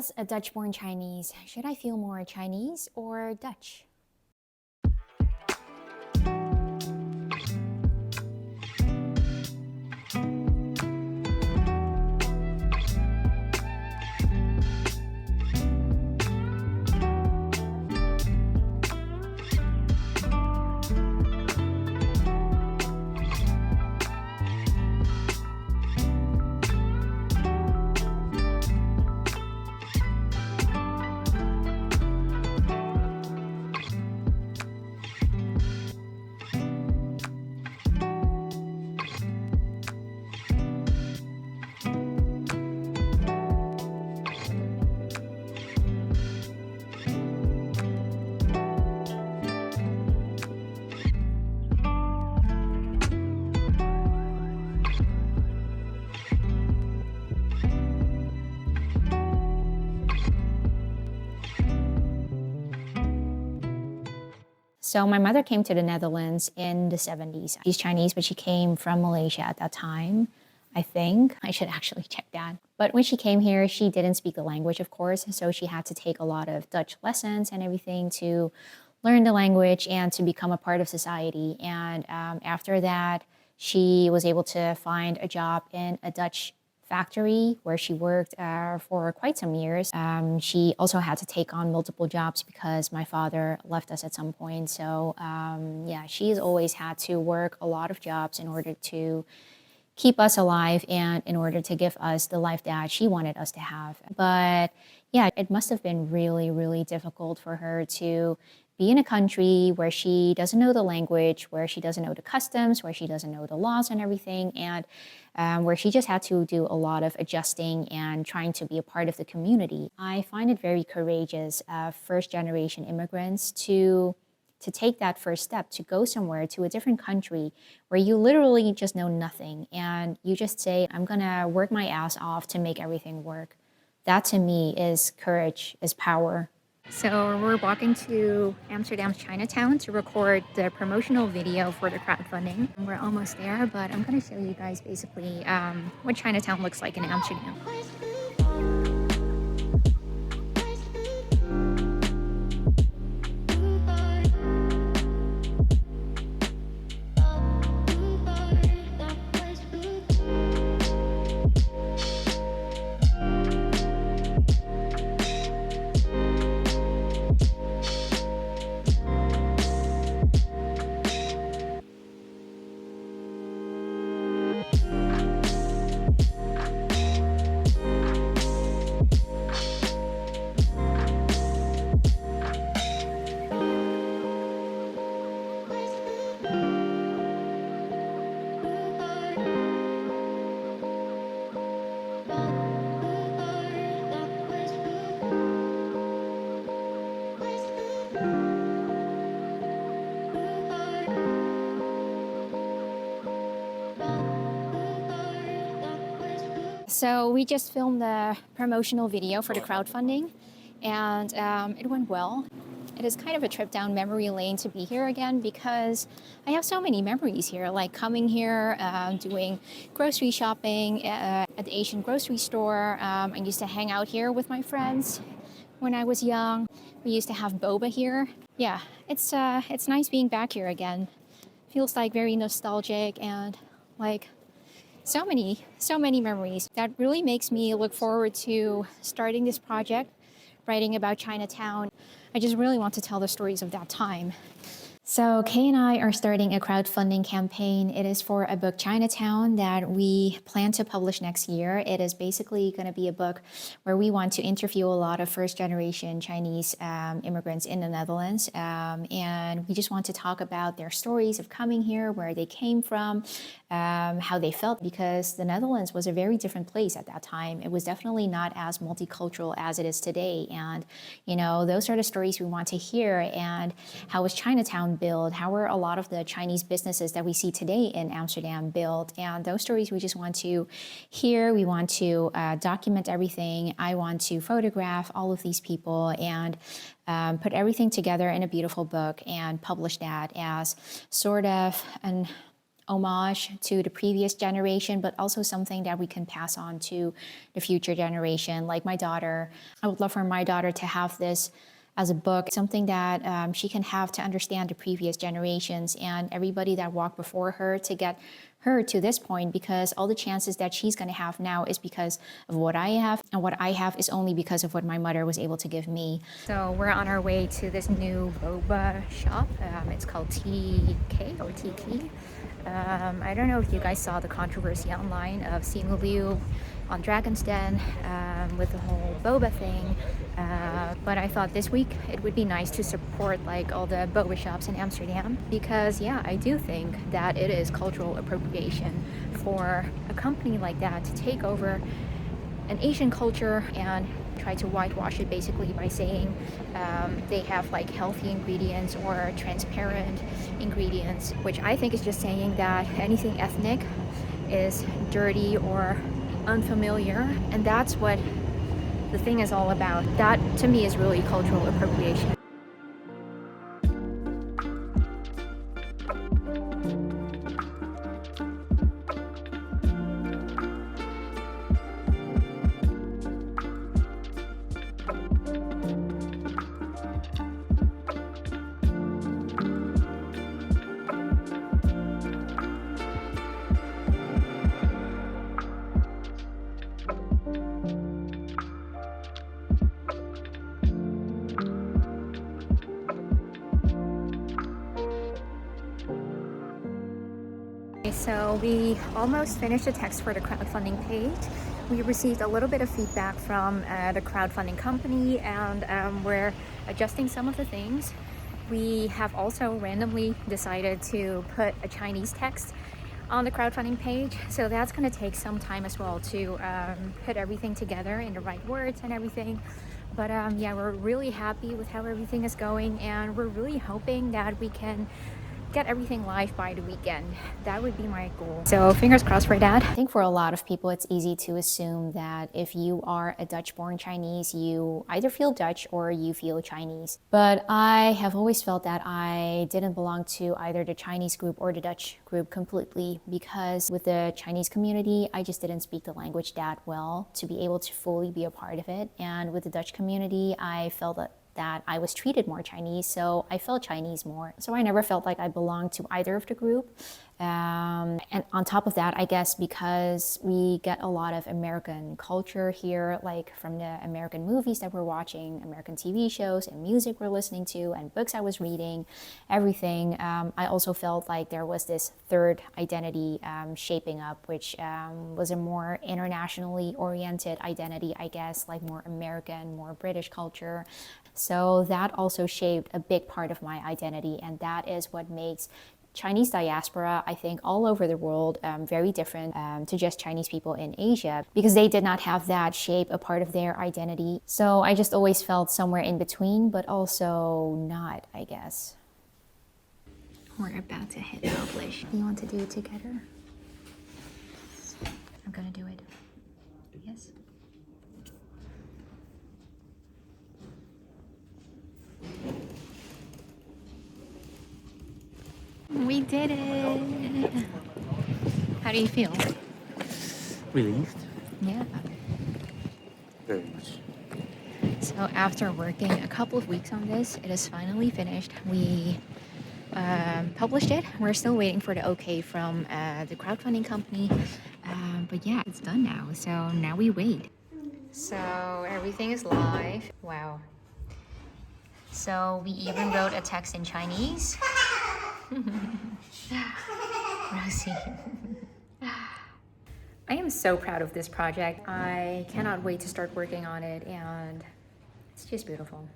As a Dutch-born Chinese, should I feel more Chinese or Dutch? So my mother came to the Netherlands in the 70s. She's Chinese, but she came from Malaysia at that time, I think. I should actually check that. But when she came here, she didn't speak the language, of course. So she had to take a lot of Dutch lessons and everything to learn the language and to become a part of society. And after that, she was able to find a job in a Dutch factory where she worked for quite some years. She also had to take on multiple jobs because my father left us at some point. So yeah, she's always had to work a lot of jobs in order to keep us alive and in order to give us the life that she wanted us to have. But yeah, it must have been really, really difficult for her to be in a country where she doesn't know the language, where she doesn't know the customs, where she doesn't know the laws and everything, and where she just had to do a lot of adjusting and trying to be a part of the community. I find it very courageous of first-generation immigrants to take that first step, to go somewhere, to a different country where you literally just know nothing and you just say, I'm gonna work my ass off to make everything work. That to me is courage, is power. So we're walking to Amsterdam Chinatown to record the promotional video for the crowdfunding. We're almost there, but I'm going to show you guys basically what Chinatown looks like in Amsterdam. So we just filmed the promotional video for the crowdfunding and it went well. It is kind of a trip down memory lane to be here again because I have so many memories here, like coming here, doing grocery shopping at the Asian grocery store. I used to hang out here with my friends when I was young. We used to have boba here. Yeah, it's nice being back here again. Feels like very nostalgic and like so many memories. That really makes me look forward to starting this project, writing about Chinatown. I just really want to tell the stories of that time. So Kay and I are starting a crowdfunding campaign. It is for a book, Chinatown, that we plan to publish next year. It is basically going to be a book where we want to interview a lot of first-generation Chinese immigrants in the Netherlands. And we just want to talk about their stories of coming here, where they came from, how they felt, because the Netherlands was a very different place at that time. It was definitely not as multicultural as it is today. And, you know, those are the stories we want to hear. And how was Chinatown built? How were a lot of the Chinese businesses that we see today in Amsterdam built? And those stories we just want to hear. We want to document everything. I want to photograph all of these people and put everything together in a beautiful book and publish that as sort of homage to the previous generation, but also something that we can pass on to the future generation. Like my daughter, I would love for my daughter to have this as a book, something that she can have to understand the previous generations and everybody that walked before her to get her to this point, because all the chances that she's going to have now is because of what I have, and what I have is only because of what my mother was able to give me. So we're on our way to this new boba shop. It's called TK or TK. I don't know if you guys saw the controversy online of Simu Liu on Dragon's Den with the whole boba thing, but I thought this week it would be nice to support like all the boba shops in Amsterdam, because yeah, I do think that it is cultural appropriation for a company like that to take over an Asian culture and try to whitewash it basically by saying they have like healthy ingredients or transparent ingredients, which I think is just saying that anything ethnic is dirty or unfamiliar, and that's what the thing is all about. That to me is really cultural appropriation. So we almost finished the text for the crowdfunding page. We received a little bit of feedback from the crowdfunding company, and we're adjusting some of the things. We have also randomly decided to put a Chinese text on the crowdfunding page, so that's going to take some time as well to put everything together in the right words and everything. But yeah, we're really happy with how everything is going, and we're really hoping that we can get everything live by the weekend. That would be my goal. So fingers crossed for that. I think for a lot of people, it's easy to assume that if you are a Dutch-born Chinese, you either feel Dutch or you feel Chinese. But I have always felt that I didn't belong to either the Chinese group or the Dutch group completely, because with the Chinese community, I just didn't speak the language that well to be able to fully be a part of it. And with the Dutch community, I felt that I was treated more Chinese, so I felt Chinese more. So I never felt like I belonged to either of the group. And on top of that, I guess because we get a lot of American culture here, like from the American movies that we're watching, American TV shows and music we're listening to and books I was reading, everything, I also felt like there was this third identity shaping up, which was a more internationally oriented identity, I guess, like more American, more British culture. So that also shaped a big part of my identity, and that is what makes Chinese diaspora, I think, all over the world very different to just Chinese people in Asia, because they did not have that shape a part of their identity. So I just always felt somewhere in between, but also not, I guess. We're about to hit publish. You want to do it together? I'm gonna do it. Yes. We did it! How do you feel? Relieved? Yeah. Very much. So after working a couple of weeks on this, it is finally finished. We published it. We're still waiting for the okay from the crowdfunding company. But yeah, it's done now. So now we wait. So everything is live. Wow. So we even wrote a text in Chinese. Rosie. I am so proud of this project. I cannot wait to start working on it, and it's just beautiful.